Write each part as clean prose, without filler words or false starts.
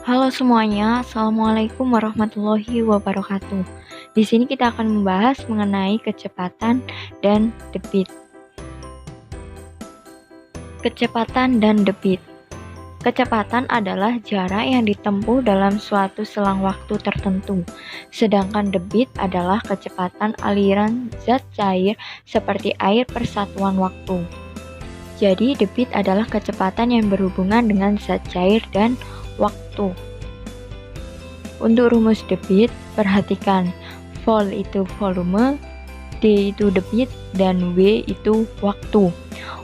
Halo semuanya, Assalamualaikum warahmatullahi wabarakatuh. Di sini kita akan membahas mengenai kecepatan dan debit. Kecepatan dan debit. Kecepatan adalah jarak yang ditempuh dalam suatu selang waktu tertentu, sedangkan debit adalah kecepatan aliran zat cair seperti air per satuan waktu. Jadi, debit adalah kecepatan yang berhubungan dengan zat cair dan waktu. Untuk rumus debit, perhatikan vol itu volume, D itu debit, dan W itu waktu.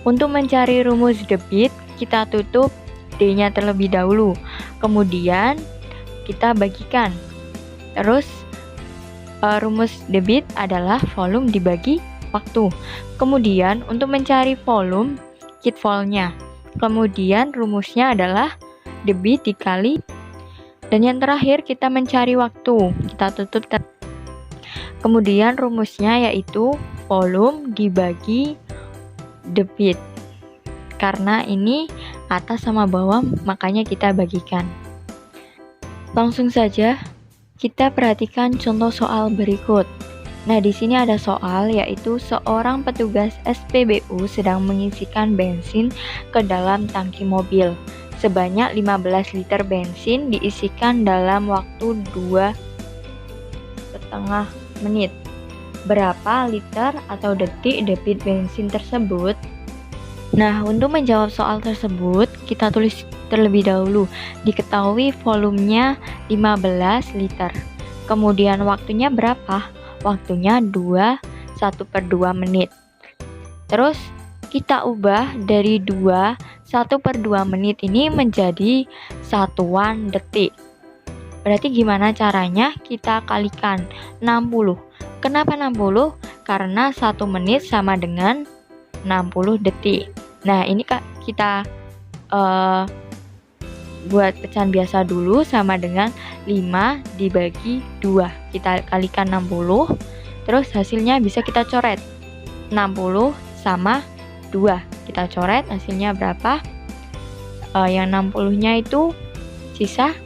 Untuk mencari rumus debit, kita tutup D-nya terlebih dahulu. Kemudian kita bagikan. Terus rumus debit adalah volume dibagi waktu. Kemudian untuk mencari volume, kit volnya. Kemudian rumusnya adalah debit dikali. Dan yang terakhir kita mencari waktu. Kita tutup. Kemudian rumusnya yaitu volume dibagi debit. Karena ini atas sama bawah, makanya kita bagikan. Langsung saja kita perhatikan contoh soal berikut. Nah, di sini ada soal yaitu seorang petugas SPBU sedang mengisikan bensin ke dalam tangki mobil. Sebanyak 15 liter bensin diisikan dalam waktu 2,5 menit. Berapa liter atau detik debit bensin tersebut? Nah, untuk menjawab soal tersebut, kita tulis terlebih dahulu. Diketahui volumenya 15 liter. Kemudian waktunya berapa? Waktunya 1/2 menit. Terus kita ubah dari 1/2 menit ini menjadi satuan detik. Berarti gimana caranya? Kita kalikan 60. Kenapa 60? Karena 1 menit sama dengan 60 detik. Nah, ini kita buat pecahan biasa dulu, sama dengan 5 dibagi 2. Kita kalikan 60. Terus hasilnya bisa kita coret. 60 sama 2. Kita coret hasilnya berapa? Yang 60-nya itu sisa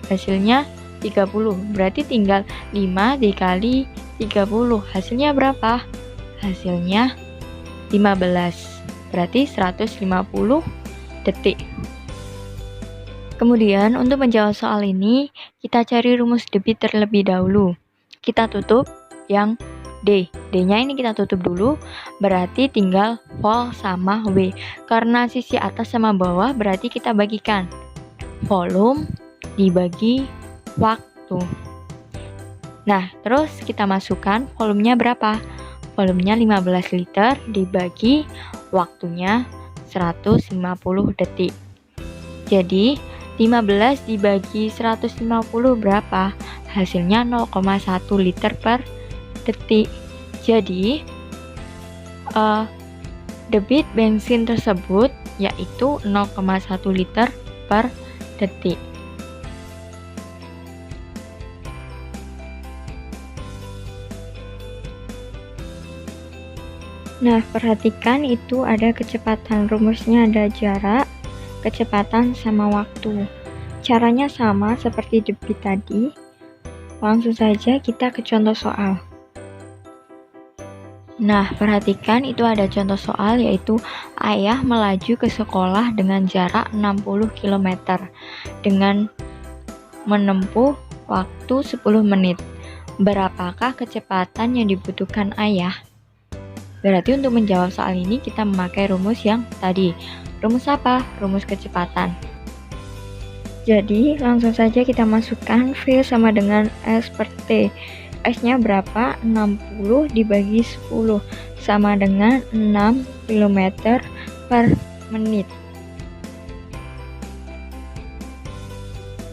hasilnya 30. Berarti tinggal 5 dikali 30. Hasilnya berapa? Hasilnya 15. Berarti 150 detik. Kemudian untuk menjawab soal ini, kita cari rumus debit terlebih dahulu. Kita tutup yang D. D-nya ini kita tutup dulu, berarti tinggal vol sama W. Karena sisi atas sama bawah, berarti kita bagikan. Volume dibagi waktu. Nah, terus kita masukkan volumenya berapa? Volumenya 15 liter dibagi waktunya 150 detik. Jadi, 15 dibagi 150 berapa? Hasilnya 0,1 liter per detik. Jadi, debit bensin tersebut yaitu 0,1 liter per detik. Nah, perhatikan itu ada kecepatan, rumusnya ada jarak, kecepatan sama waktu. Caranya sama seperti debit tadi. Langsung saja kita ke contoh soal. Nah, perhatikan itu ada contoh soal yaitu ayah melaju ke sekolah dengan jarak 60 km dengan menempuh waktu 10 menit. Berapakah kecepatan yang dibutuhkan ayah? Berarti untuk menjawab soal ini kita memakai rumus yang tadi. Rumus apa? Rumus kecepatan. Jadi langsung saja kita masukkan V sama dengan S per T. S-nya berapa? 60 dibagi 10 sama dengan 6 km per menit.